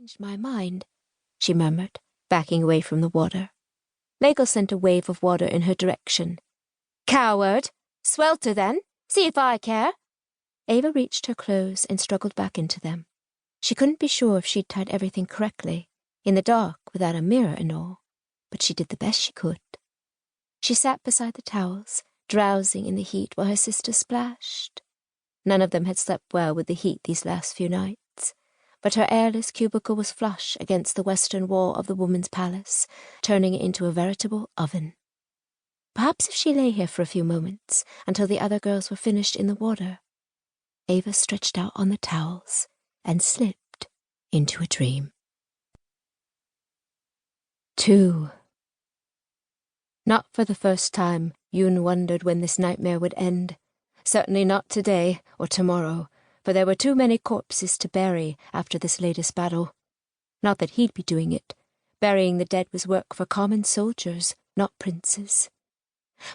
changed my mind," she murmured, backing away from the water. Legel sent a wave of water in her direction. "Coward! Swelter, then! See if I care!" Ava reached her clothes and struggled back into them. She couldn't be sure if she'd tied everything correctly, in the dark without a mirror and all, but she did the best she could. She sat beside the towels, drowsing in the heat while her sister splashed. None of them had slept well with the heat these last few nights, but her airless cubicle was flush against the western wall of the woman's palace, turning it into a veritable oven. Perhaps if she lay here for a few moments, until the other girls were finished in the water. Ava stretched out on the towels and slipped into a dream. 2. Not for the first time, Yoon wondered when this nightmare would end. Certainly not today or tomorrow, for there were too many corpses to bury after this latest battle. Not that he'd be doing it. Burying the dead was work for common soldiers, not princes.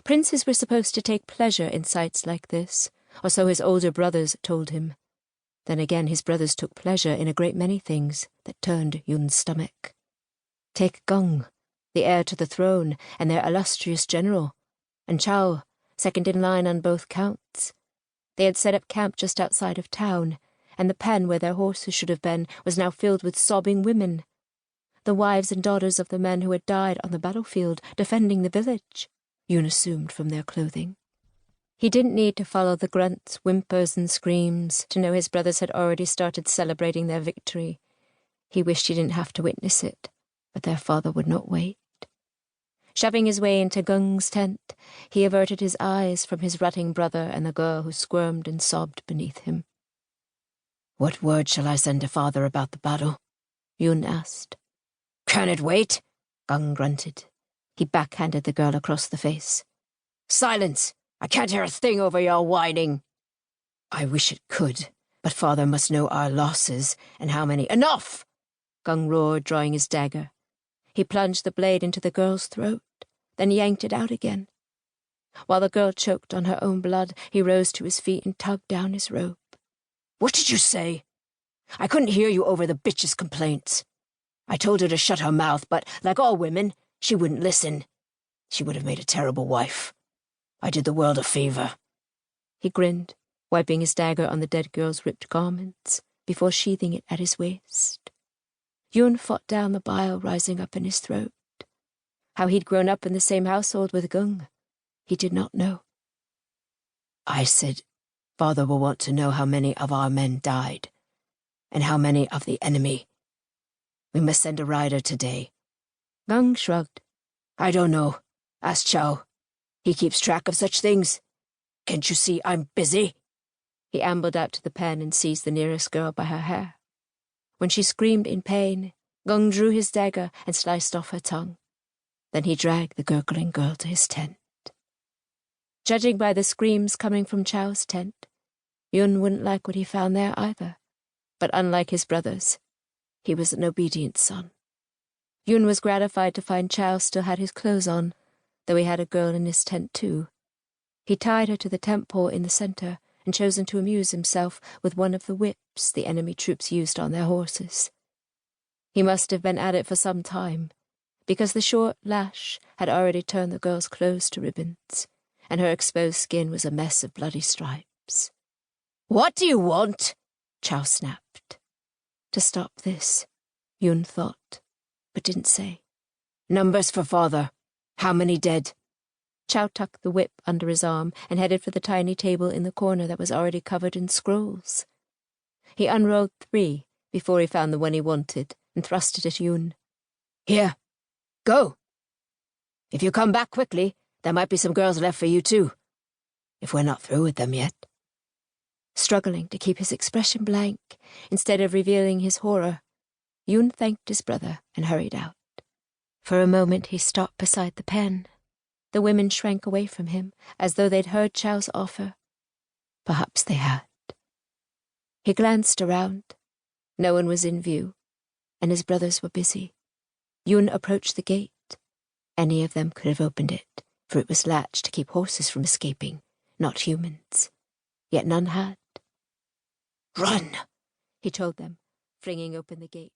Princes were supposed to take pleasure in sights like this, or so his older brothers told him. Then again his brothers took pleasure in a great many things that turned Yoon's stomach. Take Gung, the heir to the throne, and their illustrious general, and Chao, second in line on both counts. They had set up camp just outside of town, and the pen where their horses should have been was now filled with sobbing women, the wives and daughters of the men who had died on the battlefield defending the village, Yoon assumed from their clothing. He didn't need to follow the grunts, whimpers, and screams to know his brothers had already started celebrating their victory. He wished he didn't have to witness it, but their father would not wait. Shoving his way into Gung's tent, he averted his eyes from his rutting brother and the girl who squirmed and sobbed beneath him. "What word shall I send to father about the battle?" Yoon asked. "Can it wait?" Gung grunted. He backhanded the girl across the face. "Silence! I can't hear a thing over your whining." "I wish it could, but father must know our losses and how many—" "Enough!" Gung roared, drawing his dagger. He plunged the blade into the girl's throat, then yanked it out again. While the girl choked on her own blood, he rose to his feet and tugged down his rope. "What did you say? I couldn't hear you over the bitch's complaints. I told her to shut her mouth, but, like all women, she wouldn't listen. She would have made a terrible wife. I did the world a favor." He grinned, wiping his dagger on the dead girl's ripped garments, before sheathing it at his waist. Yoon fought down the bile rising up in his throat. How he'd grown up in the same household with Gung, he did not know. "I said, father will want to know how many of our men died, and how many of the enemy. We must send a rider today." Gung shrugged. "I don't know. Ask Chao. He keeps track of such things. Can't you see I'm busy?" He ambled out to the pen and seized the nearest girl by her hair. When she screamed in pain, Gung drew his dagger and sliced off her tongue. Then he dragged the gurgling girl to his tent. Judging by the screams coming from Chao's tent, Yoon wouldn't like what he found there either. But unlike his brothers, he was an obedient son. Yoon was gratified to find Chao still had his clothes on, though he had a girl in his tent too. He tied her to the tent pole in the center and chosen to amuse himself with one of the whips the enemy troops used on their horses. He must have been at it for some time, because the short lash had already turned the girl's clothes to ribbons, and her exposed skin was a mess of bloody stripes. "What do you want?" Chao snapped. To stop this, Yoon thought, but didn't say. "Numbers for father. How many dead?" Chao tucked the whip under his arm and headed for the tiny table in the corner that was already covered in scrolls. He unrolled 3 before he found the one he wanted and thrust it at Yoon. "Here, go. If you come back quickly, there might be some girls left for you too. If we're not through with them yet." Struggling to keep his expression blank, instead of revealing his horror, Yoon thanked his brother and hurried out. For a moment he stopped beside the pen. The women shrank away from him, as though they'd heard Chao's offer. Perhaps they had. He glanced around. No one was in view, and his brothers were busy. Yoon approached the gate. Any of them could have opened it, for it was latched to keep horses from escaping, not humans. Yet none had. "Run," he told them, flinging open the gate.